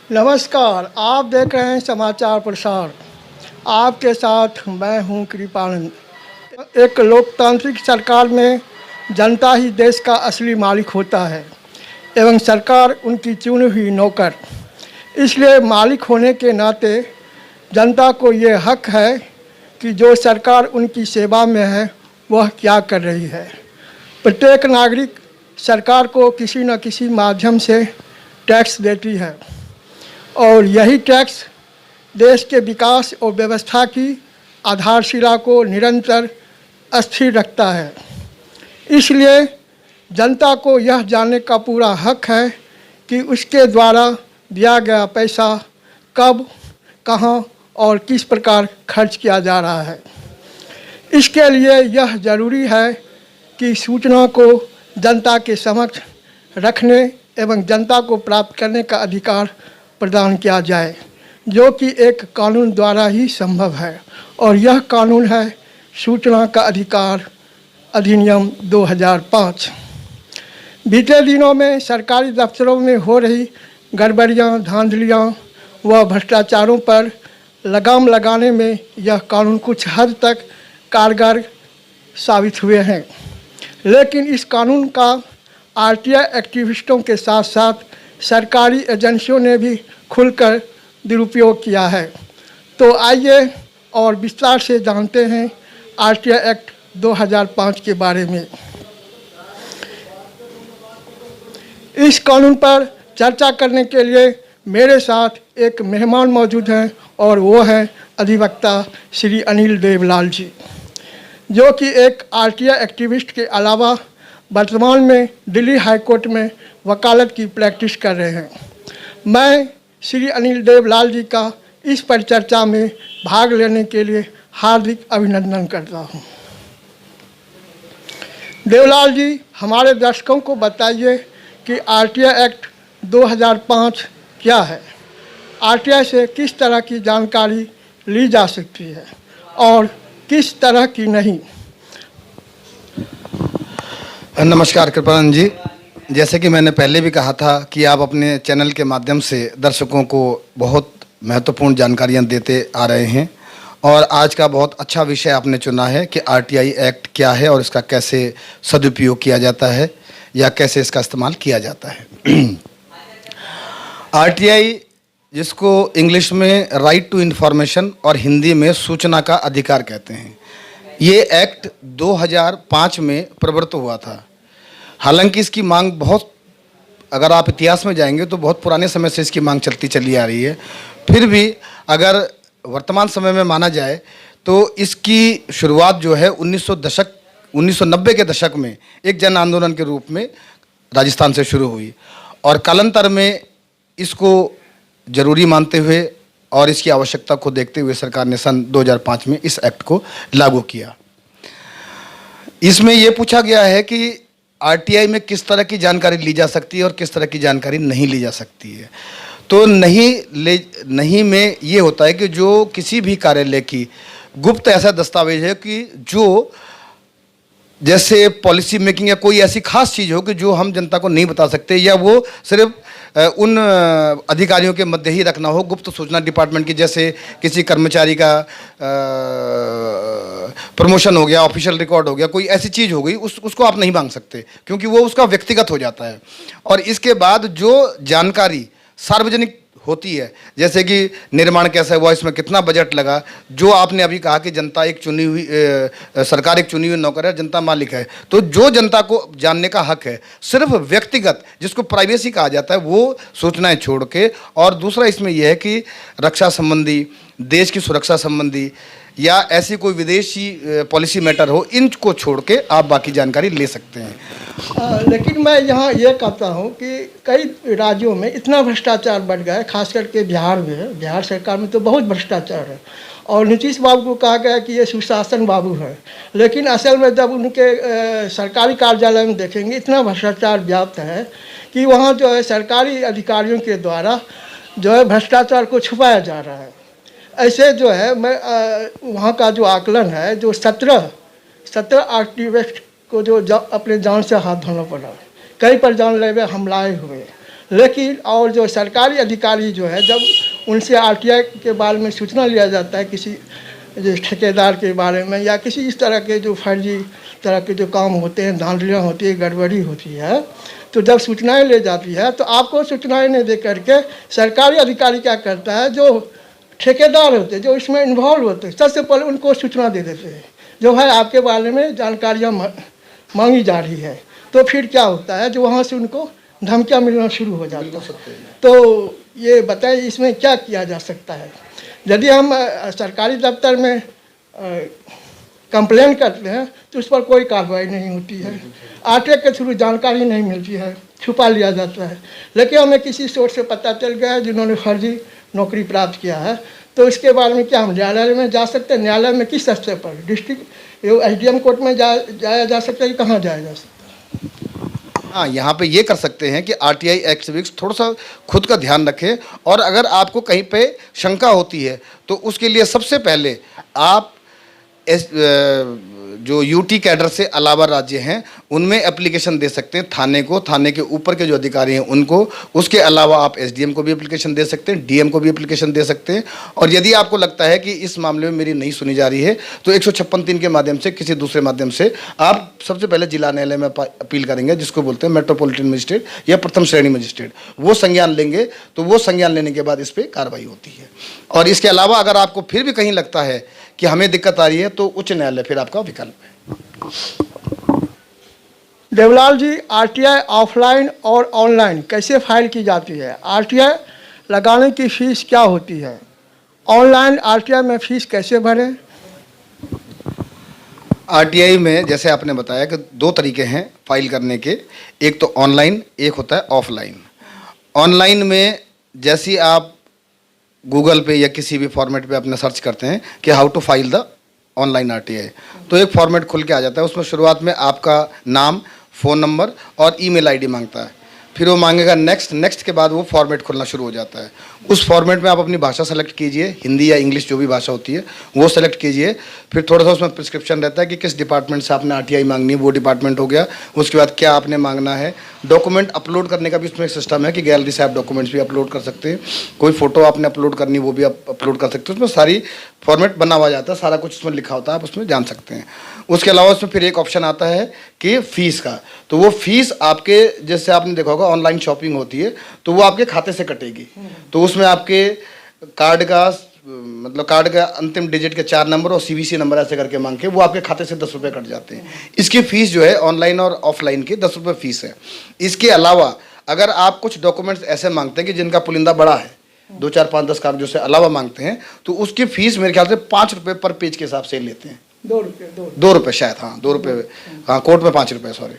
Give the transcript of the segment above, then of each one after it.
नमस्कार, आप देख रहे हैं समाचार प्रसार। आपके साथ मैं हूं कृपानंद। एक लोकतांत्रिक सरकार में जनता ही देश का असली मालिक होता है एवं सरकार उनकी चुनी हुई नौकर। इसलिए मालिक होने के नाते जनता को ये हक है कि जो सरकार उनकी सेवा में है वह क्या कर रही है। प्रत्येक नागरिक सरकार को किसी न किसी माध्यम से टैक्स देती है और यही टैक्स देश के विकास और व्यवस्था की आधारशिला को निरंतर स्थिर रखता है। इसलिए जनता को यह जानने का पूरा हक है कि उसके द्वारा दिया गया पैसा कब, कहां और किस प्रकार खर्च किया जा रहा है। इसके लिए यह जरूरी है कि सूचना को जनता के समक्ष रखने एवं जनता को प्राप्त करने का अधिकार प्रदान किया जाए, जो कि एक कानून द्वारा ही संभव है। और यह कानून है सूचना का अधिकार अधिनियम 2005। बीते दिनों में सरकारी दफ्तरों में हो रही गड़बड़ियाँ, धांधलियाँ व भ्रष्टाचारों पर लगाम लगाने में यह कानून कुछ हद तक कारगर साबित हुए हैं। लेकिन इस कानून का आरटीआई एक्टिविस्टों के साथ साथ सरकारी एजेंसियों ने भी खुलकर दुरुपयोग किया है। तो आइए और विस्तार से जानते हैं आरटीआई एक्ट 2005 के बारे में। इस कानून पर चर्चा करने के लिए मेरे साथ एक मेहमान मौजूद हैं और वो हैं अधिवक्ता श्री अनिल देवलाल जी, जो कि एक आरटीआई एक्टिविस्ट के अलावा वर्तमान में दिल्ली हाई कोर्ट में वकालत की प्रैक्टिस कर रहे हैं। मैं श्री अनिल देवलाल जी का इस परिचर्चा में भाग लेने के लिए हार्दिक अभिनंदन करता हूं। देवलाल जी, हमारे दर्शकों को बताइए कि आरटीआई एक्ट 2005 क्या है, आरटीआई से किस तरह की जानकारी ली जा सकती है और किस तरह की नहीं। नमस्कार कृपानंद जी, जैसे कि मैंने पहले भी कहा था कि आप अपने चैनल के माध्यम से दर्शकों को बहुत महत्वपूर्ण जानकारियां देते आ रहे हैं और आज का बहुत अच्छा विषय आपने चुना है कि आरटीआई एक्ट क्या है और इसका कैसे सदुपयोग किया जाता है या कैसे इसका इस्तेमाल किया जाता है। आरटीआई, जिसको इंग्लिश में राइट टू इन्फॉर्मेशन और हिंदी में सूचना का अधिकार कहते हैं, ये एक्ट 2005 में प्रवृत्त हुआ था। हालांकि इसकी मांग बहुत, अगर आप इतिहास में जाएंगे तो बहुत पुराने समय से इसकी मांग चलती चली आ रही है। फिर भी अगर वर्तमान समय में माना जाए तो इसकी शुरुआत जो है 1990 के दशक में एक जन आंदोलन के रूप में राजस्थान से शुरू हुई और कालांतर में इसको जरूरी मानते हुए और इसकी आवश्यकता को देखते हुए सरकार ने सन 2005 में इस एक्ट को लागू किया। इसमें यह पूछा गया है कि आरटीआई में किस तरह की जानकारी ली जा सकती है और किस तरह की जानकारी नहीं ली जा सकती है। तो नहीं में ये होता है कि जो किसी भी कार्यालय की गुप्त ऐसा दस्तावेज है कि जो जैसे पॉलिसी मेकिंग या कोई ऐसी खास चीज़ हो कि जो हम जनता को नहीं बता सकते या वो सिर्फ उन अधिकारियों के मध्य ही रखना हो, गुप्त सूचना डिपार्टमेंट की, जैसे किसी कर्मचारी का प्रमोशन हो गया, ऑफिशियल रिकॉर्ड हो गया, कोई ऐसी चीज़ हो गई, उसको आप नहीं मांग सकते क्योंकि वो उसका व्यक्तिगत हो जाता है। और इसके बाद जो जानकारी सार्वजनिक होती है, जैसे कि निर्माण कैसा हुआ, इसमें कितना बजट लगा, जो आपने अभी कहा कि जनता एक चुनी हुई सरकार एक चुनी हुई नौकर है, जनता मालिक है, तो जो जनता को जानने का हक है सिर्फ व्यक्तिगत, जिसको प्राइवेसी कहा जाता है, वो सूचनाएं छोड़ के। और दूसरा इसमें यह है कि रक्षा संबंधी, देश की सुरक्षा संबंधी या ऐसी कोई विदेशी पॉलिसी मैटर हो, इनको छोड़ के आप बाकी जानकारी ले सकते हैं। लेकिन मैं यहाँ ये कहता हूँ कि कई राज्यों में इतना भ्रष्टाचार बढ़ गया है, खास करके बिहार में। बिहार सरकार में तो बहुत भ्रष्टाचार है और नीतीश बाबू को कहा गया कि ये सुशासन बाबू है, लेकिन असल में जब उनके सरकारी कार्यालय में देखेंगे इतना भ्रष्टाचार व्याप्त है कि वहाँ जो है सरकारी अधिकारियों के द्वारा जो है भ्रष्टाचार को छुपाया जा रहा है। ऐसे जो है मैं वहाँ का जो आकलन है, जो 17 एक्टिविस्ट को जो अपने जान से हाथ धोना पड़ा, कई पर जानलेवा हमलाएँ हुए, लेकिन और जो सरकारी अधिकारी जो है, जब उनसे आरटीआई के बारे में सूचना लिया जाता है किसी जो ठेकेदार के बारे में या किसी इस तरह के जो फर्जी तरह के जो काम होते हैं, धांधलियाँ होती है, गड़बड़ी होती है, तो जब सूचनाएं ले जाती है तो आपको सूचनाएं नहीं दे करके सरकारी अधिकारी क्या करता है, जो ठेकेदार होते हैं, जो इसमें इन्वॉल्व होते हैं, सबसे पहले उनको सूचना दे देते हैं, जो भाई आपके बारे में जानकारियाँ मांगी जा रही है। तो फिर क्या होता है, जो वहाँ से उनको धमकियाँ मिलना शुरू हो जाती है। तो ये बताइए इसमें क्या किया जा सकता है? यदि हम सरकारी दफ्तर में कंप्लेन करते हैं तो उस पर कोई कार्रवाई नहीं होती है, आरटीआई के थ्रू जानकारी नहीं मिलती है, छुपा लिया जाता है। लेकिन हमें किसी सोर्स से पता चल गया है जिन्होंने फर्जी नौकरी प्राप्त किया है, तो इसके बारे में क्या हम न्यायालय में जा सकते हैं? न्यायालय में किस स्तर पर? डिस्ट्रिक्ट एसडीएम कोर्ट में जाया जा सकता है कि कहाँ जाया जा सकता है? हाँ, यहाँ पे ये कर सकते हैं कि आरटीआई एक्ट से थोड़ा सा खुद का ध्यान रखें, और अगर आपको कहीं पे शंका होती है तो उसके लिए सबसे पहले आप जो यूटी कैडर से अलावा राज्य हैं उनमें एप्लीकेशन दे सकते हैं थाने को, थाने के ऊपर के जो अधिकारी हैं उनको। उसके अलावा आप एसडीएम को भी एप्लीकेशन दे सकते हैं, डीएम को भी एप्लीकेशन दे सकते हैं। और यदि आपको लगता है कि इस मामले में मेरी नहीं सुनी जा रही है तो 156(3) के माध्यम से, किसी दूसरे माध्यम से आप सबसे पहले जिला न्यायालय में अपील करेंगे, जिसको बोलते हैं मेट्रोपॉलिटन मजिस्ट्रेट या प्रथम श्रेणी मजिस्ट्रेट। वो संज्ञान लेंगे, तो वो संज्ञान लेने के बाद इस पर कार्रवाई होती है। और इसके अलावा अगर आपको फिर भी कहीं लगता है कि हमें दिक्कत आ रही है तो उच्च न्यायालय फिर आपका विकल्प है। देवलाल जी, आरटीआई ऑफलाइन और ऑनलाइन कैसे फाइल की जाती है? आरटीआई लगाने की फीस क्या होती है? ऑनलाइन आरटीआई में फीस कैसे भरें? आरटीआई में जैसे आपने बताया कि 2 तरीके हैं फाइल करने के, एक तो ऑनलाइन, एक होता है ऑफलाइन। ऑनलाइन में जैसे आप गूगल पे या किसी भी फॉर्मेट पे अपना सर्च करते हैं कि how to file the online RTI, तो एक फॉर्मेट खुल के आ जाता है। उसमें शुरुआत में आपका नाम, फ़ोन नंबर और ईमेल आईडी मांगता है, फिर वो मांगेगा नेक्स्ट के बाद वो फॉर्मेट खुलना शुरू हो जाता है। उस फॉर्मेट में आप अपनी भाषा सेलेक्ट कीजिए, हिंदी या इंग्लिश जो भी भाषा होती है वो सेलेक्ट कीजिए। फिर थोड़ा सा उसमें प्रिस्क्रिप्शन रहता है कि किस डिपार्टमेंट से आपने आरटीआई मांगनी है, वो डिपार्टमेंट हो गया। उसके बाद क्या आपने मांगना है, डॉक्यूमेंट अपलोड करने का भी उसमें एक सिस्टम है कि गैलरी से आप डॉक्यूमेंट्स भी अपलोड कर सकते हैं। कोई फोटो आपने अपलोड करनी वो भी आप अपलोड कर सकते हैं। उसमें सारी फॉर्मेट बना हुआ जाता है, सारा कुछ उसमें लिखा होता है, आप उसमें जान सकते हैं। उसके अलावा उसमें फिर एक ऑप्शन आता है कि फ़ीस का, तो वो फीस आपके, जैसे आपने देखा होगा ऑनलाइन शॉपिंग होती है तो वो आपके खाते से कटेगी। तो उसमें आपके कार्ड का मतलब कार्ड का अंतिम डिजिट के 4 नंबर और सीवीसी नंबर ऐसे करके मांग के वो आपके खाते से 10 रुपये कट जाते हैं। इसकी फ़ीस जो है ऑनलाइन और ऑफलाइन की 10 रुपये फ़ीस है। इसके अलावा अगर आप कुछ डॉक्यूमेंट्स ऐसे मांगते हैं कि जिनका पुलिंदा बड़ा है, 2, 4, 5, 10 कागजों से अलावा मांगते हैं, तो उसकी फ़ीस मेरे ख्याल से 5 रुपये पर पेज के हिसाब से लेते हैं। 2 रुपये शायद, हाँ 2 रुपये, हाँ कोर्ट में 5 रुपये, सॉरी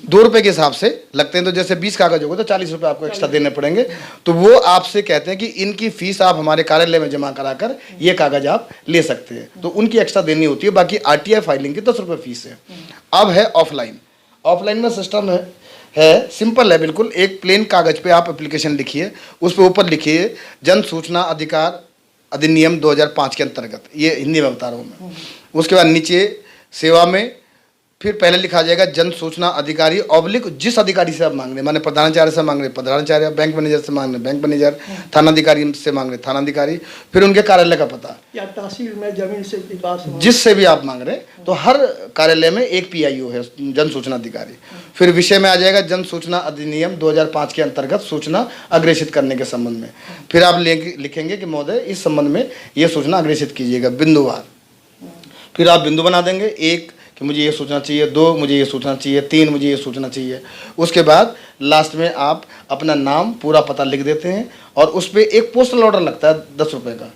2 रुपये के हिसाब से लगते हैं। तो जैसे 20 कागज होगा तो 40 रुपये आपको एक्स्ट्रा देने पड़ेंगे। तो वो आपसे कहते हैं कि इनकी फीस आप हमारे कार्यालय में जमा कराकर ये कागज आप ले सकते हैं, तो उनकी एक्स्ट्रा देनी होती है। बाकी आरटीआई फाइलिंग की 10 रुपये फीस है। अब है ऑफलाइन। ऑफलाइन में सिस्टम है सिंपल है बिल्कुल। एक प्लेन कागज पे आप एप्लीकेशन लिखिए, उस पर ऊपर लिखिए जन सूचना अधिकार अधिनियम 2005 के अंतर्गत, ये हिंदी में बता रहा हूँ मैं। उसके बाद नीचे सेवा में फिर पहले लिखा जाएगा जन सूचना अधिकारी ऑब्लिक जिस अधिकारी से आप मांग रहे, माने प्रधानाचार्य से मांग रहे प्रधानाचार्य, बैंक मैनेजर से मांग रहे बैंक मैनेजर, थानाधिकारी से मांग रहे थानाधिकारी, फिर उनके कार्यालय का पता या तहसील में जमीन से जिससे भी आप मांग रहे हैं। तो हर कार्यालय में एक पीआईओ है, जन सूचना अधिकारी। फिर विषय में आ जाएगा जन सूचना अधिनियम 2005 के अंतर्गत सूचना अग्रेषित करने के संबंध में। फिर आप लिखेंगे कि महोदय इस संबंध में ये सूचना अग्रेषित कीजिएगा बिंदुवार। फिर आप बिंदु बना देंगे, 1 कि मुझे ये सोचना चाहिए, 2 मुझे ये सोचना चाहिए, 3 मुझे ये सोचना चाहिए। उसके बाद लास्ट में आप अपना नाम पूरा पता लिख देते हैं और उस पर एक पोस्टल ऑर्डर लगता है 10 रुपये का।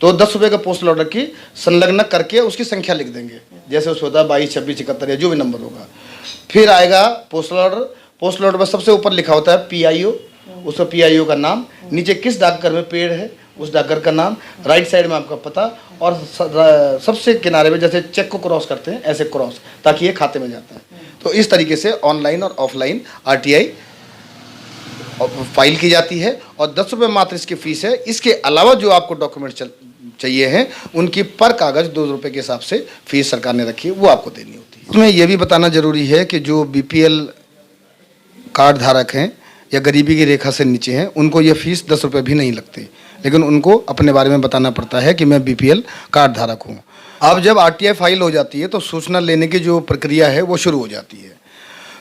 तो 10 रुपये का पोस्टल ऑर्डर की संलग्न करके उसकी संख्या लिख देंगे, जैसे उसको होता है 22, 26, 71 या जो भी नंबर होगा। फिर आएगा पोस्टल ऑर्डर। पोस्टल ऑर्डर में सबसे ऊपर लिखा होता है पीआईओ, उसका पीआईओ का नाम, नीचे किस डाकघर में पेड़ है उस डाकघर का नाम, राइट साइड में आपका पता, और सबसे किनारे में जैसे चेक को क्रॉस करते हैं ऐसे क्रॉस, ताकि ये खाते में जाता है। तो इस तरीके से ऑनलाइन और ऑफलाइन आरटीआई फाइल की जाती है और 10 रुपये मात्र इसकी फीस है। इसके अलावा जो आपको डॉक्यूमेंट चाहिए हैं उनकी पर कागज 2 रुपये के हिसाब से फीस सरकार ने रखी है, वो आपको देनी होती है। इसमें यह भी बताना जरूरी है कि जो बीपीएल कार्ड धारक हैं या गरीबी की रेखा से नीचे हैं, उनको ये फीस 10 रुपये भी नहीं लगती, लेकिन उनको अपने बारे में बताना पड़ता है कि मैं बीपीएल कार्ड धारक हूँ। अब जब आरटीआई फाइल हो जाती है तो सूचना लेने की जो प्रक्रिया है वो शुरू हो जाती है।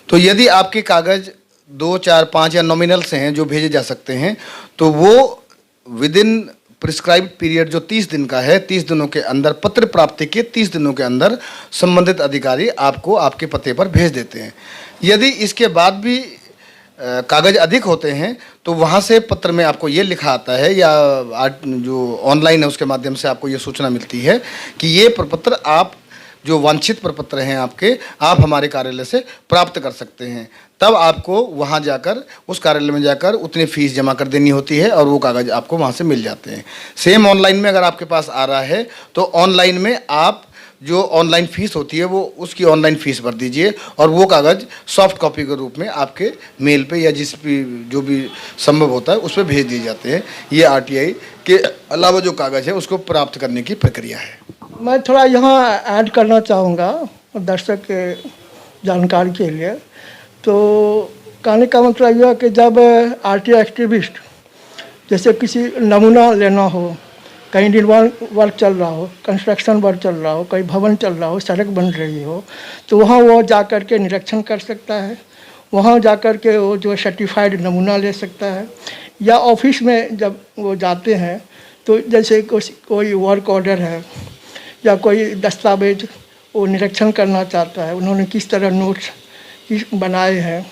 तो यदि आपके कागज़ 2, 4, 5 या नॉमिनल से हैं जो भेजे जा सकते हैं, तो वो विद इन प्रिस्क्राइब्ड पीरियड जो 30 दिन का है, 30 दिनों के अंदर, पत्र प्राप्ति के 30 दिनों के अंदर संबंधित अधिकारी आपको आपके पते पर भेज देते हैं। यदि इसके बाद भी कागज़ अधिक होते हैं तो वहाँ से पत्र में आपको ये लिखा आता है या जो ऑनलाइन है उसके माध्यम से आपको ये सूचना मिलती है कि ये प्रपत्र आप जो वांछित प्रपत्र हैं आपके, आप हमारे कार्यालय से प्राप्त कर सकते हैं। तब आपको वहाँ जाकर, उस कार्यालय में जाकर उतनी फीस जमा कर देनी होती है और वो कागज़ आपको वहाँ से मिल जाते हैं। सेम ऑनलाइन में अगर आपके पास आ रहा है तो ऑनलाइन में आप जो ऑनलाइन फ़ीस होती है वो उसकी ऑनलाइन फ़ीस भर दीजिए और वो कागज़ सॉफ्ट कॉपी के रूप में आपके मेल पे या जिस भी जो भी संभव होता है उस पर भेज दिए जाते हैं। ये आरटीआई के अलावा जो कागज़ है उसको प्राप्त करने की प्रक्रिया है। मैं थोड़ा यहाँ ऐड करना चाहूँगा दर्शक के जानकारी के लिए। तो कहने का मतलब यह है कि जब आरटीआई एक्टिविस्ट जैसे किसी नमूना लेना हो, कहीं निर्माण वर्क चल रहा हो, कंस्ट्रक्शन वर्क चल रहा हो, कहीं भवन चल रहा हो, सड़क बन रही हो, तो वहाँ वो जा कर के निरीक्षण कर सकता है, वहाँ जा कर के वो जो सर्टिफाइड नमूना ले सकता है। या ऑफिस में जब वो जाते हैं तो जैसे कोई वर्क ऑर्डर है या कोई दस्तावेज वो निरीक्षण करना चाहता है, उन्होंने किस तरह नोट्स बनाए हैं,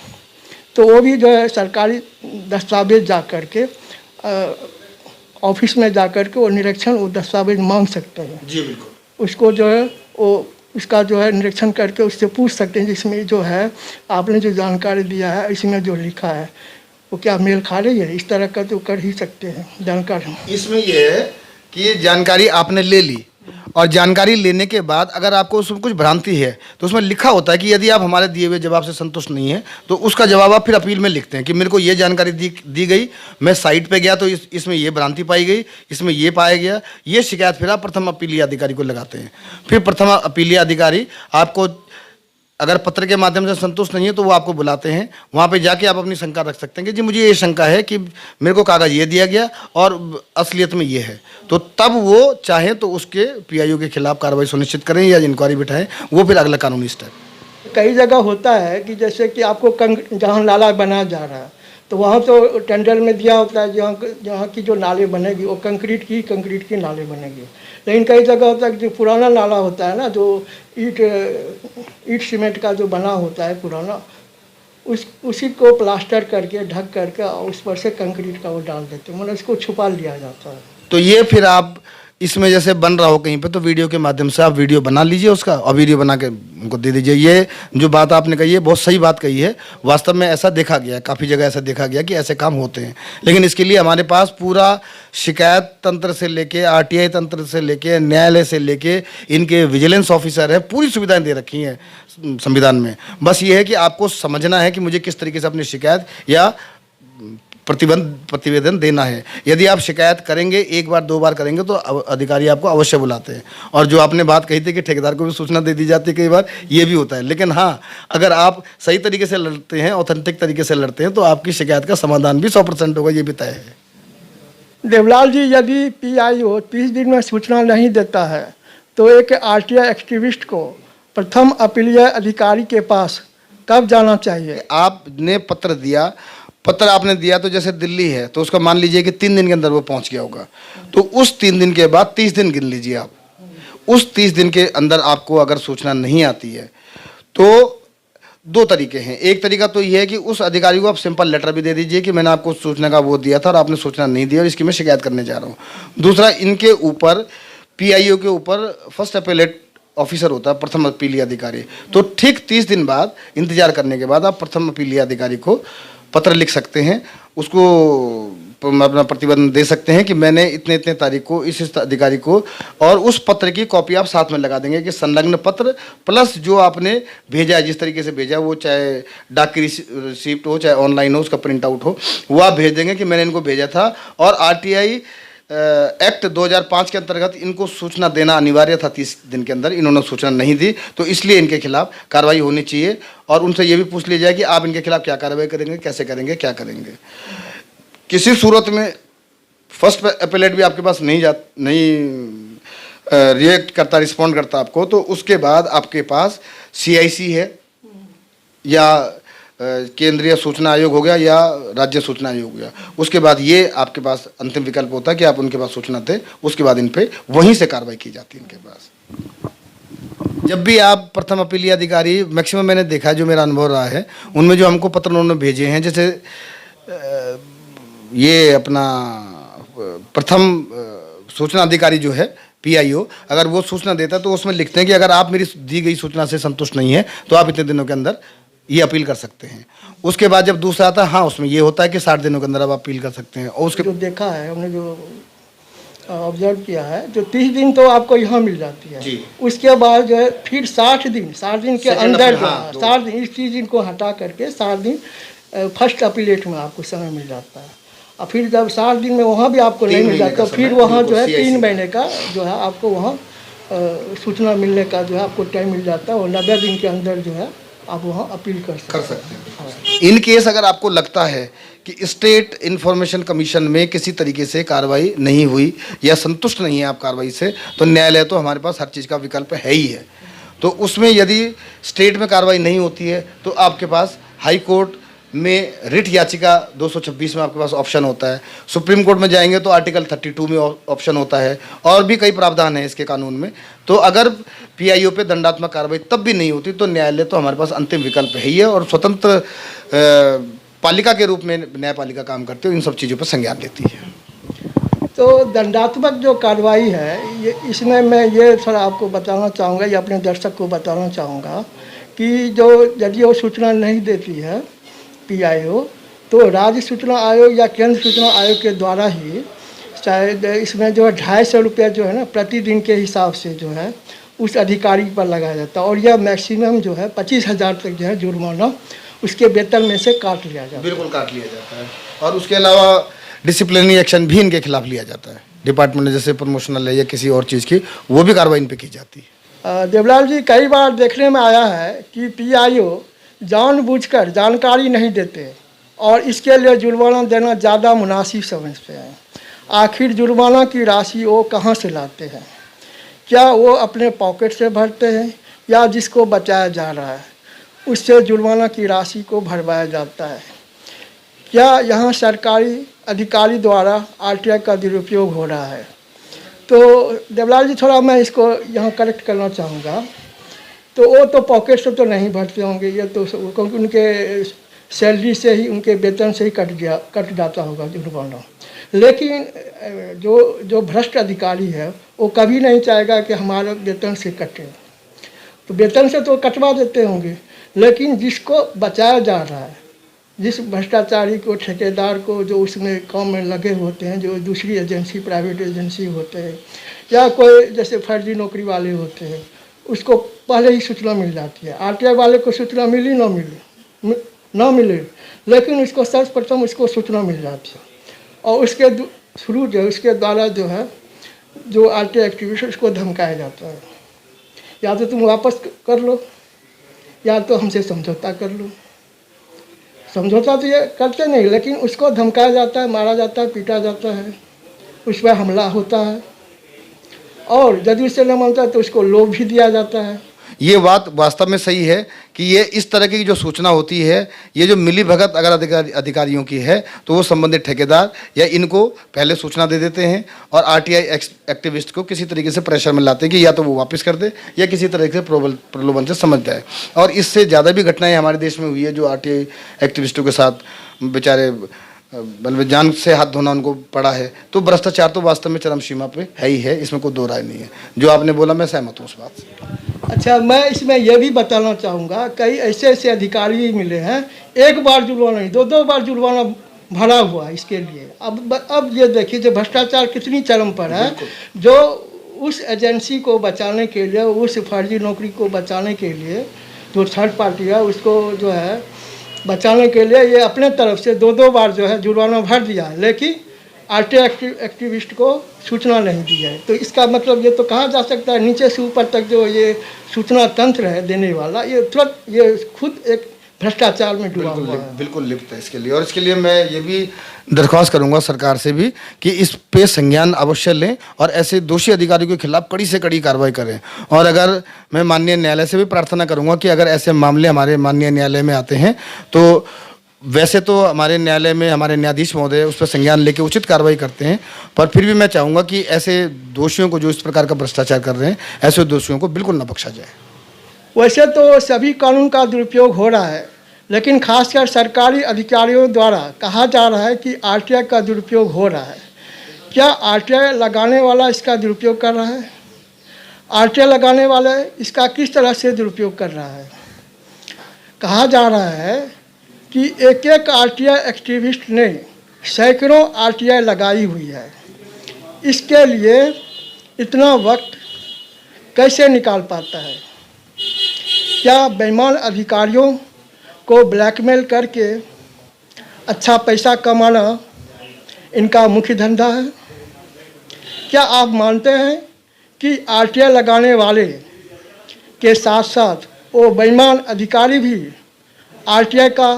तो वो भी जो है सरकारी दस्तावेज जा कर के ऑफिस में जा कर के वो निरीक्षण, वो दस्तावेज मांग सकते हैं। जी बिल्कुल। उसको जो है वो उसका जो है निरीक्षण करके उससे पूछ सकते हैं जिसमें जो है आपने जो जानकारी दिया है इसमें जो लिखा है वो क्या मेल खा रही है, इस तरह का तो कर ही सकते हैं जानकारी। इसमें यह है कि ये जानकारी आपने ले ली और जानकारी लेने के बाद अगर आपको उसमें कुछ भ्रांति है तो उसमें लिखा होता है कि यदि आप हमारे दिए हुए जवाब से संतुष्ट नहीं है तो उसका जवाब आप फिर अपील में लिखते हैं कि मेरे को ये जानकारी दी गई, मैं साइट पे गया तो इसमें ये भ्रांति पाई गई, इसमें ये पाया गया, ये शिकायत फिर आप प्रथम अपीलीय अधिकारी को लगाते हैं। फिर प्रथम अपीलीय अधिकारी आपको अगर पत्र के माध्यम से संतुष्ट नहीं है तो वो आपको बुलाते हैं, वहाँ पे जाके आप अपनी शंका रख सकते हैं कि जी मुझे ये शंका है कि मेरे को कागज़ ये दिया गया और असलियत में ये है, तो तब वो चाहे तो उसके पीआईओ के खिलाफ कार्रवाई सुनिश्चित करें या इंक्वायरी बिठाएं, वो फिर अगला कानूनी स्टेप। कई जगह होता है कि जैसे कि आपको जहाँ नाला बनाया जा रहा है तो वहाँ तो टेंडर में दिया होता है जहाँ की जो नाले बनेगी वो कंक्रीट की नाले बनेगी, लेकिन कई जगह होता है कि जो पुराना नाला होता है ना, जो ईट सीमेंट का जो बना होता है पुराना, उसी को प्लास्टर करके ढक करके और उस पर से कंक्रीट का वो डाल देते हैं, मतलब इसको छुपा लिया जाता है। तो ये फिर आप इसमें जैसे बन रहा हो कहीं पे तो वीडियो के माध्यम से आप वीडियो बना लीजिए उसका और वीडियो बना के उनको दे दीजिए। ये जो बात आपने कही है बहुत सही बात कही है, वास्तव में ऐसा देखा गया है, काफ़ी जगह ऐसा देखा गया कि ऐसे काम होते हैं, लेकिन इसके लिए हमारे पास पूरा शिकायत तंत्र से लेके आरटीआई तंत्र से लेके न्यायालय से लेके इनके विजिलेंस ऑफिसर है, पूरी सुविधाएँ दे रखी हैं संविधान में। बस ये है कि आपको समझना है कि मुझे किस तरीके से अपनी शिकायत या प्रतिवेदन देना है। यदि आप शिकायत करेंगे, एक बार 2 बार करेंगे तो अधिकारी आपको अवश्य बुलाते हैं। और जो आपने बात कही थी कि ठेकेदार को भी सूचना दे दी जाती है, कई बार ये भी होता है, लेकिन हाँ, अगर आप सही तरीके से लड़ते हैं, ऑथेंटिक तरीके से लड़ते हैं तो आपकी शिकायत का समाधान भी 100% होगा, ये भी तय है। देवलाल जी, यदि पीआईओ 30 दिन में सूचना नहीं देता है तो एक आरटीआई एक्टिविस्ट को प्रथम अपीलीय अधिकारी के पास कब जाना चाहिए? आपने पत्र आपने दिया तो जैसे दिल्ली है तो उसका मान लीजिए कि 3 दिन के अंदर वो पहुंच गया होगा, तो उस 3 दिन के बाद 30 दिन गिन लीजिए आप। उस 30 दिन के अंदर आपको अगर सूचना नहीं आती है तो 2 तरीके हैं। एक तरीका तो ये है कि उस अधिकारी को आप सिंपल लेटर भी दे दीजिए कि मैंने आपको सूचना का वो दिया था और आपने सूचना नहीं दी और इसकी मैं शिकायत करने जा रहा हूँ। दूसरा, इनके ऊपर पीआईओ के ऊपर फर्स्ट अपीलेट ऑफिसर होता है, प्रथम अपीलीय अधिकारी, तो ठीक 30 दिन बाद इंतजार करने के बाद आप प्रथम अपीलीय अधिकारी को पत्र लिख सकते हैं, उसको अपना प्रतिवेदन दे सकते हैं कि मैंने इतने इतने तारीख को इस अधिकारी को, और उस पत्र की कॉपी आप साथ में लगा देंगे कि संलग्न पत्र प्लस जो आपने भेजा है, जिस तरीके से भेजा, वो चाहे डाक की रिसिप्ट हो चाहे ऑनलाइन हो, उसका प्रिंट आउट हो, वो आप भेज देंगे कि मैंने इनको भेजा था और आरटीआई एक्ट 2005 के अंतर्गत इनको सूचना देना अनिवार्य था 30 दिन के अंदर, इन्होंने सूचना नहीं दी, तो इसलिए इनके खिलाफ कार्रवाई होनी चाहिए और उनसे ये भी पूछ लिया जाए कि आप इनके खिलाफ क्या कार्रवाई करेंगे, कैसे करेंगे, क्या करेंगे। किसी सूरत में फर्स्ट अपीलेट भी आपके पास नहीं रिएक्ट करता, रिस्पॉन्ड करता आपको, तो उसके बाद आपके पास CIC है या केंद्रीय सूचना आयोग हो गया या राज्य सूचना आयोग हो गया, उसके बाद ये आपके पास अंतिम विकल्प होता है कि आप उनके पास सूचना दें, उसके बाद इन पे वहीं से कार्रवाई की जाती है इनके पास। जब भी आप प्रथम अपीलीय अधिकारी, मैक्सिमम मैंने देखा है, जो मेरा अनुभव रहा है, उनमें जो हमको पत्र उन्होंने भेजे हैं, जैसे ये अपना प्रथम सूचना अधिकारी जो है PIO, अगर वो सूचना देता है तो उसमें लिखते हैं कि अगर आप मेरी दी गई सूचना से संतुष्ट नहीं है तो आप इतने दिनों के अंदर ये अपील कर सकते हैं। उसके बाद जब दूसरा आता है, हाँ, उसमें ये होता है कि 60 दिनों के अंदर आप अपील कर सकते हैं। और उसके जो देखा है हमने, जो ऑब्जर्व किया है, जो 30 दिन तो आपको यहाँ मिल जाती है जी। उसके बाद जो है फिर 60 दिन के Second अंदर अपील, जो हाँ, है 60 दिन, इस 30 दिन को हटा करके 60 दिन फर्स्ट अपीलेट में आपको समय मिल जाता है। और फिर जब 60 दिन में वहाँ भी आपको नहीं मिल जाता, तो फिर वहाँ जो है 3 महीने का जो है आपको वहाँ सूचना मिलने का जो है आपको टाइम मिल जाता है और 90 दिन के अंदर जो है आप वहाँ अपील कर सकते हैं। इन केस अगर आपको लगता है कि स्टेट इंफॉर्मेशन कमीशन में किसी तरीके से कार्रवाई नहीं हुई या संतुष्ट नहीं है आप कार्रवाई से, तो न्यायालय तो हमारे पास हर चीज़ का विकल्प है ही है। तो उसमें यदि स्टेट में कार्रवाई नहीं होती है तो आपके पास हाई कोर्ट में रिट याचिका 226 में आपके पास ऑप्शन होता है, सुप्रीम कोर्ट में जाएंगे तो आर्टिकल 32 में ऑप्शन होता है, और भी कई प्रावधान है इसके कानून में। तो अगर PIO पे दंडात्मक कार्रवाई तब भी नहीं होती तो न्यायालय तो हमारे पास अंतिम विकल्प है ही है, और स्वतंत्र पालिका के रूप में न्यायपालिका काम करते हुए इन सब चीज़ों पर संज्ञान लेती है। तो दंडात्मक जो कार्रवाई है, ये इसमें मैं ये थोड़ा आपको बताना चाहूँगा या अपने दर्शक को बताना चाहूँगा कि जो यदि वो सूचना नहीं देती है PIO, तो राज्य सूचना आयोग या केंद्र सूचना आयोग के द्वारा ही शायद इसमें जो है 250 रुपया जो है ना प्रतिदिन के हिसाब से जो है उस अधिकारी पर लगाया जाता है, और यह मैक्सिमम जो है 25,000 तक जो है जुर्माना उसके वेतन में से काट लिया जाता है। बिल्कुल काट लिया जाता है, और उसके अलावा डिसिप्लिनरी एक्शन भी इनके खिलाफ लिया जाता है। डिपार्टमेंट जैसे प्रमोशनल है या किसी और चीज़ की, वो भी कार्रवाई इन पर की जाती है। देवलाल जी, कई बार देखने में आया है कि PIO जानबूझकर जानकारी नहीं देते और इसके लिए जुर्माना देना ज़्यादा मुनासिब समझते हैं। आखिर जुर्माना की राशि वो कहाँ से लाते हैं? क्या वो अपने पॉकेट से भरते हैं या जिसको बचाया जा रहा है उससे जुर्माना की राशि को भरवाया जाता है? क्या यहाँ सरकारी अधिकारी द्वारा RTI का दुरुपयोग हो रहा है? तो देवलाल जी, थोड़ा मैं इसको यहाँ करेक्ट करना चाहूँगा। तो वो तो पॉकेट से तो नहीं भरते होंगे, ये तो क्योंकि उनके सैलरी से ही, उनके वेतन से ही कट जाता होगा जुर्माना। लेकिन जो भ्रष्ट अधिकारी है वो कभी नहीं चाहेगा कि हमारे वेतन से कटे, तो वेतन से तो कटवा देते होंगे, लेकिन जिसको बचाया जा रहा है, जिस भ्रष्टाचारी को, ठेकेदार को, जो उसमें काम में लगे होते हैं, जो दूसरी एजेंसी, प्राइवेट एजेंसी होते हैं या कोई जैसे फर्जी नौकरी वाले होते हैं, उसको पहले ही सूचना मिल जाती है। RTI वाले को सूचना मिली ना मिले, लेकिन उसको सर्वप्रथम उसको सूचना मिल जाती है और उसके थ्रू जो है, उसके द्वारा जो है जो RTI एक्टिविस्ट उसको धमकाया जाता है, या तो तुम वापस कर लो या तो हमसे समझौता कर लो। समझौता तो ये करते नहीं, लेकिन उसको धमकाया जाता है, मारा जाता है, पीटा जाता है, उस पर हमला होता है, और यदि उससे न मानता है तो उसको लोभ भी दिया जाता है। ये बात वास्तव में सही है कि ये इस तरह की जो सूचना होती है, ये जो मिली भगत अगर अधिकारियों की है तो वो संबंधित ठेकेदार या इनको पहले सूचना दे देते हैं और RTI एक्टिविस्ट को किसी तरीके से प्रेशर में लाते हैं कि या तो वो वापस कर दे या किसी तरह से प्रलोभन से समझ जाए। और इससे ज़्यादा भी घटनाएं हमारे देश में हुई है जो RTI एक्टिविस्टों के साथ बेचारे मतलब जान से हाथ धोना उनको पड़ा है। तो भ्रष्टाचार तो वास्तव में चरम सीमा पे है ही है, इसमें कोई दो राय नहीं है। जो आपने बोला मैं सहमत हूँ उस बात से। अच्छा, मैं इसमें यह भी बताना चाहूँगा, कई ऐसे अधिकारी मिले हैं, एक बार जुर्माना नहीं, 2 बार जुर्माना भरा हुआ है इसके लिए। अब ये देखिए जो भ्रष्टाचार कितनी चरम पर है, जो उस एजेंसी को बचाने के लिए, उस फर्जी नौकरी को बचाने के लिए, जो थर्ड पार्टी है उसको जो है बचाने के लिए ये अपने तरफ से 2 बार जो है जुर्माना भर दिया है, लेकिन आरटीआई एक्टिविस्ट को सूचना नहीं दी है। तो इसका मतलब ये तो कहा जा सकता है नीचे से ऊपर तक जो ये सूचना तंत्र है देने वाला, ये तुरंत ये खुद एक भ्रष्टाचार में डूबा हुआ है। बिल्कुल लिप्त है इसके लिए। और इसके लिए मैं ये भी दरख्वास्त करूंगा सरकार से भी कि इस पे संज्ञान अवश्य लें और ऐसे दोषी अधिकारियों के खिलाफ कड़ी से कड़ी कार्रवाई करें। और अगर मैं माननीय न्यायालय से भी प्रार्थना करूंगा कि अगर ऐसे मामले हमारे माननीय न्यायालय में आते हैं तो वैसे तो हमारे न्यायालय में हमारे न्यायाधीश महोदय उस पर संज्ञान लेके उचित कार्रवाई करते हैं, पर फिर भी मैं चाहूँगा कि ऐसे दोषियों को जो इस प्रकार का भ्रष्टाचार कर रहे हैं, ऐसे दोषियों को बिल्कुल न बख्शा जाए। वैसे तो सभी कानून का दुरुपयोग हो रहा है, लेकिन खासकर सरकारी अधिकारियों द्वारा कहा जा रहा है कि आरटीआई का दुरुपयोग हो रहा है। क्या आरटीआई लगाने वाला इसका दुरुपयोग कर रहा है? आरटीआई लगाने वाला इसका किस तरह से दुरुपयोग कर रहा है? कहा जा रहा है कि एक एक आरटीआई एक्टिविस्ट ने सैकड़ों आरटीआई लगाई हुई है। इसके लिए इतना वक्त कैसे निकाल पाता है? क्या बेईमान अधिकारियों को ब्लैकमेल करके अच्छा पैसा कमाना इनका मुख्य धंधा है? क्या आप मानते हैं कि आरटीआई लगाने वाले के साथ साथ वो बेईमान अधिकारी भी आरटीआई का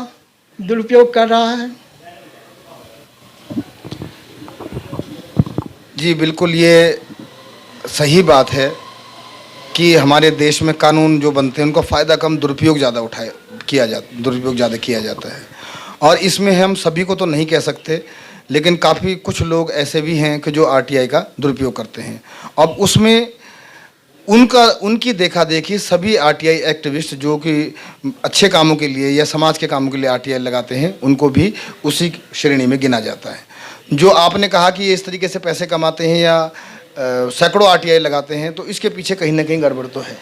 दुरुपयोग कर रहा है? जी बिल्कुल, ये सही बात है कि हमारे देश में कानून जो बनते हैं उनका फ़ायदा कम, दुरुपयोग ज़्यादा दुरुपयोग ज़्यादा किया जाता है। और इसमें हम सभी को तो नहीं कह सकते, लेकिन काफ़ी कुछ लोग ऐसे भी हैं कि जो आरटीआई का दुरुपयोग करते हैं। अब उसमें उनकी देखा देखी सभी आरटीआई एक्टिविस्ट जो कि अच्छे कामों के लिए या समाज के कामों के लिए आरटीआई लगाते हैं, उनको भी उसी श्रेणी में गिना जाता है। जो आपने कहा कि ये इस तरीके से पैसे कमाते हैं या सैकड़ों आरटीआई लगाते हैं, तो इसके पीछे कहीं ना कहीं गड़बड़ तो है।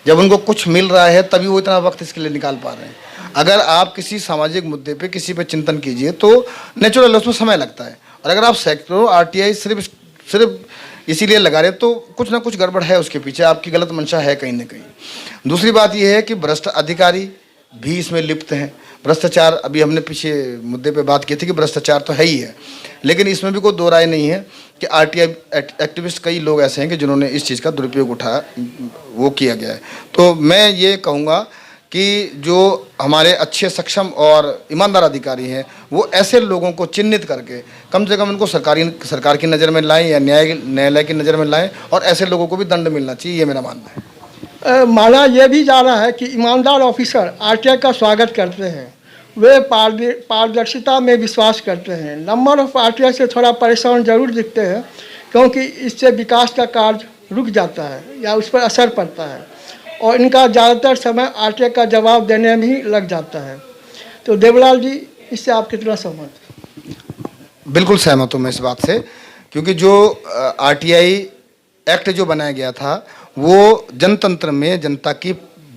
जब उनको कुछ मिल रहा है तभी वो इतना वक्त इसके लिए निकाल पा रहे हैं। अगर आप किसी सामाजिक मुद्दे पे किसी पे चिंतन कीजिए तो नेचुरल उसमें समय लगता है, और अगर आप सैकड़ों आरटीआई सिर्फ इसीलिए लगा रहे तो कुछ ना कुछ गड़बड़ है उसके पीछे, आपकी गलत मंशा है कहीं ना कहीं। दूसरी बात यह है कि भ्रष्ट अधिकारी भी इसमें लिप्त हैं। भ्रष्टाचार, अभी हमने पीछे मुद्दे पे बात की थी कि भ्रष्टाचार तो है ही है, लेकिन इसमें भी कोई दो राय नहीं है कि आरटीआई एक्टिविस्ट कई लोग ऐसे हैं कि जिन्होंने इस चीज़ का दुरुपयोग उठाया, वो किया गया है। तो मैं ये कहूँगा कि जो हमारे अच्छे सक्षम और ईमानदार अधिकारी हैं वो ऐसे लोगों को चिन्हित करके कम से कम उनको सरकार की नज़र में लाएं या न्यायालय की नज़र में लाएं, और ऐसे लोगों को भी दंड मिलना चाहिए, ये मेरा मानना है। माना यह भी जा रहा है कि ईमानदार ऑफिसर आरटीआई का स्वागत करते हैं, वे पारदर्शिता में विश्वास करते हैं। नंबर ऑफ आरटीआई से थोड़ा परेशान जरूर दिखते हैं, क्योंकि इससे विकास का कार्य रुक जाता है या उस पर असर पड़ता है, और इनका ज़्यादातर समय आरटीआई का जवाब देने में ही लग जाता है। तो देवलाल जी, इससे आप कितना सहमत? बिल्कुल सहमत हूँ मैं इस बात से, क्योंकि जो आरटीआई एक्ट जो बनाया गया था वो जनतंत्र में जनता की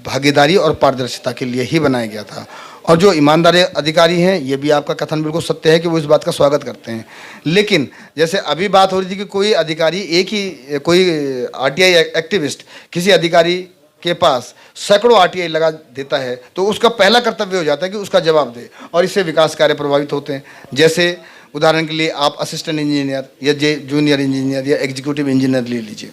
भागीदारी और पारदर्शिता के लिए ही बनाया गया था। और जो ईमानदार अधिकारी हैं, ये भी आपका कथन बिल्कुल सत्य है कि वो इस बात का स्वागत करते हैं। लेकिन जैसे अभी बात हो रही थी कि कोई अधिकारी कोई आरटीआई एक्टिविस्ट किसी अधिकारी के पास सैकड़ों आरटीआई लगा देता है, तो उसका पहला कर्तव्य हो जाता है कि उसका जवाब दे, और इससे विकास कार्य प्रभावित होते हैं। जैसे उदाहरण के लिए आप असिस्टेंट इंजीनियर या जूनियर इंजीनियर या एग्जीक्यूटिव इंजीनियर ले लीजिए,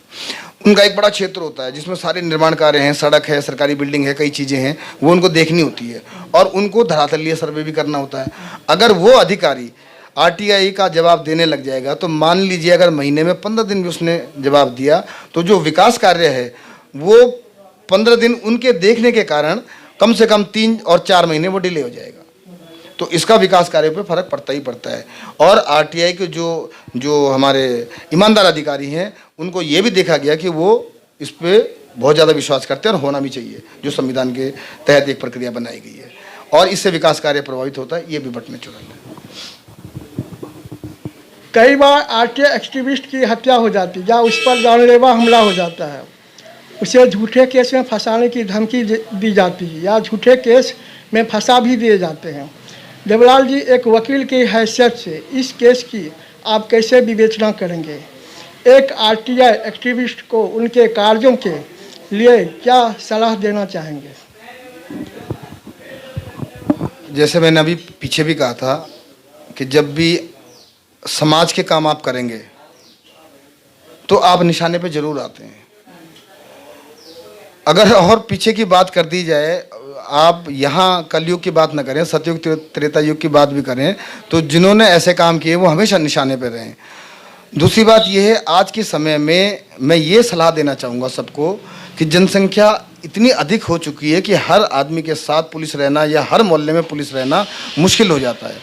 उनका एक बड़ा क्षेत्र होता है जिसमें सारे निर्माण कार्य हैं, सड़क है, सरकारी बिल्डिंग है, कई चीज़ें हैं, वो उनको देखनी होती है और उनको धरातलीय सर्वे भी करना होता है। अगर वो अधिकारी आरटीआई का जवाब देने लग जाएगा तो मान लीजिए अगर महीने में 15 दिन भी उसने जवाब दिया तो जो विकास कार्य है वो 15 दिन उनके देखने के कारण कम से कम 3 और 4 महीने वो डिले हो जाएगा। तो इसका विकास कार्य पे फर्क पड़ता ही पड़ता है। और आरटीआई के जो हमारे ईमानदार अधिकारी हैं उनको ये भी देखा गया कि वो इस पे बहुत ज़्यादा विश्वास करते हैं, और होना भी चाहिए, जो संविधान के तहत एक प्रक्रिया बनाई गई है, और इससे विकास कार्य प्रभावित होता है। ये भी बट नेचुरल है। कई बार आरटीआई एक्टिविस्ट की हत्या हो जाती है या उस पर जानलेवा हमला हो जाता है, उसे झूठे केस में फंसाने की धमकी दी जाती है या झूठे केस में फंसा भी दिए जाते हैं। देवलाल जी, एक वकील की हैसियत से इस केस की आप कैसे विवेचना करेंगे? एक आरटीआई एक्टिविस्ट को उनके कार्यों के लिए क्या सलाह देना चाहेंगे? जैसे मैंने अभी पीछे भी कहा था कि जब भी समाज के काम आप करेंगे तो आप निशाने पे जरूर आते हैं। अगर और पीछे की बात कर दी जाए, आप यहाँ कलयुग की बात न करें, सतयुग त्रेता युग की बात भी करें, तो जिन्होंने ऐसे काम किए वो हमेशा निशाने पे रहे। दूसरी बात यह है, आज के समय में मैं ये सलाह देना चाहूँगा सबको कि जनसंख्या इतनी अधिक हो चुकी है कि हर आदमी के साथ पुलिस रहना या हर मोहल्ले में पुलिस रहना मुश्किल हो जाता है।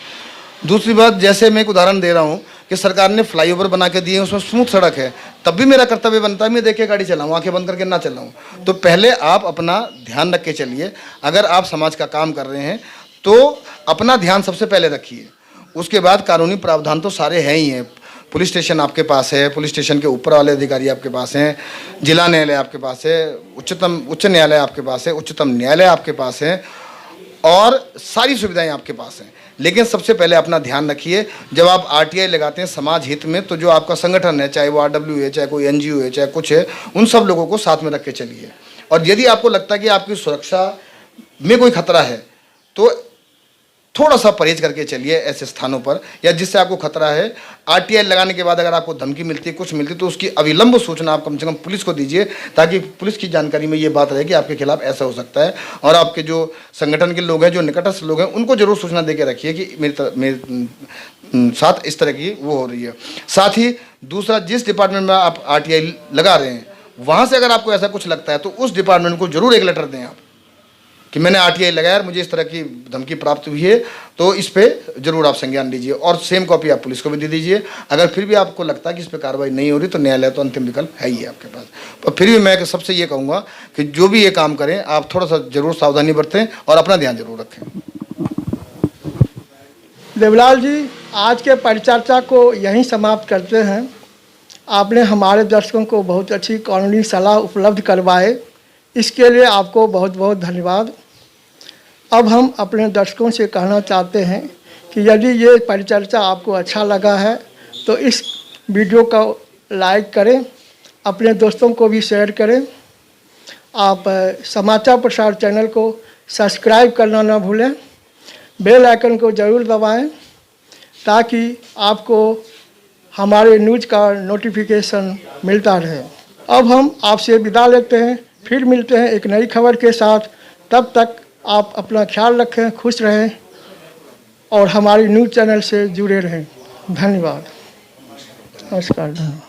दूसरी बात, जैसे मैं एक उदाहरण दे रहा हूँ कि सरकार ने फ्लाईओवर बना के दिए, उसमें स्मूथ सड़क है, तब भी मेरा कर्तव्य बनता है मैं देख के गाड़ी चलाऊँ, आंखें बंद करके ना चलाऊँ। तो पहले आप अपना ध्यान रख के चलिए। अगर आप समाज का काम कर रहे हैं तो अपना ध्यान सबसे पहले रखिए, उसके बाद कानूनी प्रावधान तो सारे हैं ही हैं। पुलिस स्टेशन आपके पास है, पुलिस स्टेशन के ऊपर वाले अधिकारी आपके पास हैं, जिला न्यायालय आपके पास है, उच्च न्यायालय आपके पास है, उच्चतम न्यायालय आपके पास है, और सारी सुविधाएं आपके पास हैं। लेकिन सबसे पहले अपना ध्यान रखिए, जब आप आरटीआई लगाते हैं समाज हित में, तो जो आपका संगठन है, चाहे वो आरडब्ल्यू है, चाहे कोई एनजीओ है, चाहे कुछ है, उन सब लोगों को साथ में रख के चलिए। और यदि आपको लगता है कि आपकी सुरक्षा में कोई खतरा है तो थोड़ा सा परहेज करके चलिए ऐसे स्थानों पर, या जिससे आपको खतरा है। आरटीआई लगाने के बाद अगर आपको धमकी मिलती है, कुछ मिलती है, तो उसकी अविलंब सूचना आप कम से कम पुलिस को दीजिए, ताकि पुलिस की जानकारी में ये बात रहे कि आपके खिलाफ ऐसा हो सकता है। और आपके जो संगठन के लोग हैं, जो निकटस्थ लोग हैं, उनको जरूर सूचना दे के रखिए कि मेरे साथ इस तरह की वो हो रही है। साथ ही दूसरा, जिस डिपार्टमेंट में आप आरटीआई लगा रहे हैं, वहाँ से अगर आपको ऐसा कुछ लगता है तो उस डिपार्टमेंट को जरूर एक लेटर दें आप कि मैंने आरटीआई लगाया और मुझे इस तरह की धमकी प्राप्त हुई है, तो इस पे जरूर आप संज्ञान लीजिए, और सेम कॉपी आप पुलिस को भी दे दीजिए। अगर फिर भी आपको लगता है कि इस पे कार्रवाई नहीं हो रही तो न्यायालय तो अंतिम विकल्प है ही आपके पास। पर फिर भी मैं सबसे ये कहूँगा कि जो भी ये काम करें आप थोड़ा सा जरूर सावधानी बरतें और अपना ध्यान जरूर रखें। देवलाल जी, आज के परिचर्चा को यहीं समाप्त करते हैं। आपने हमारे दर्शकों को बहुत अच्छी कानूनी सलाह उपलब्ध करवाए, इसके लिए आपको बहुत बहुत धन्यवाद। अब हम अपने दर्शकों से कहना चाहते हैं कि यदि ये परिचर्चा आपको अच्छा लगा है तो इस वीडियो को लाइक करें, अपने दोस्तों को भी शेयर करें। आप समाचार प्रसार चैनल को सब्सक्राइब करना ना भूलें, बेल आइकन को ज़रूर दबाएं ताकि आपको हमारे न्यूज़ का नोटिफिकेशन मिलता रहे। अब हम आपसे विदा लेते हैं, फिर मिलते हैं एक नई खबर के साथ। तब तक आप अपना ख्याल रखें, खुश रहें और हमारी न्यूज़ चैनल से जुड़े रहें। धन्यवाद, नमस्कार, धन्यवाद।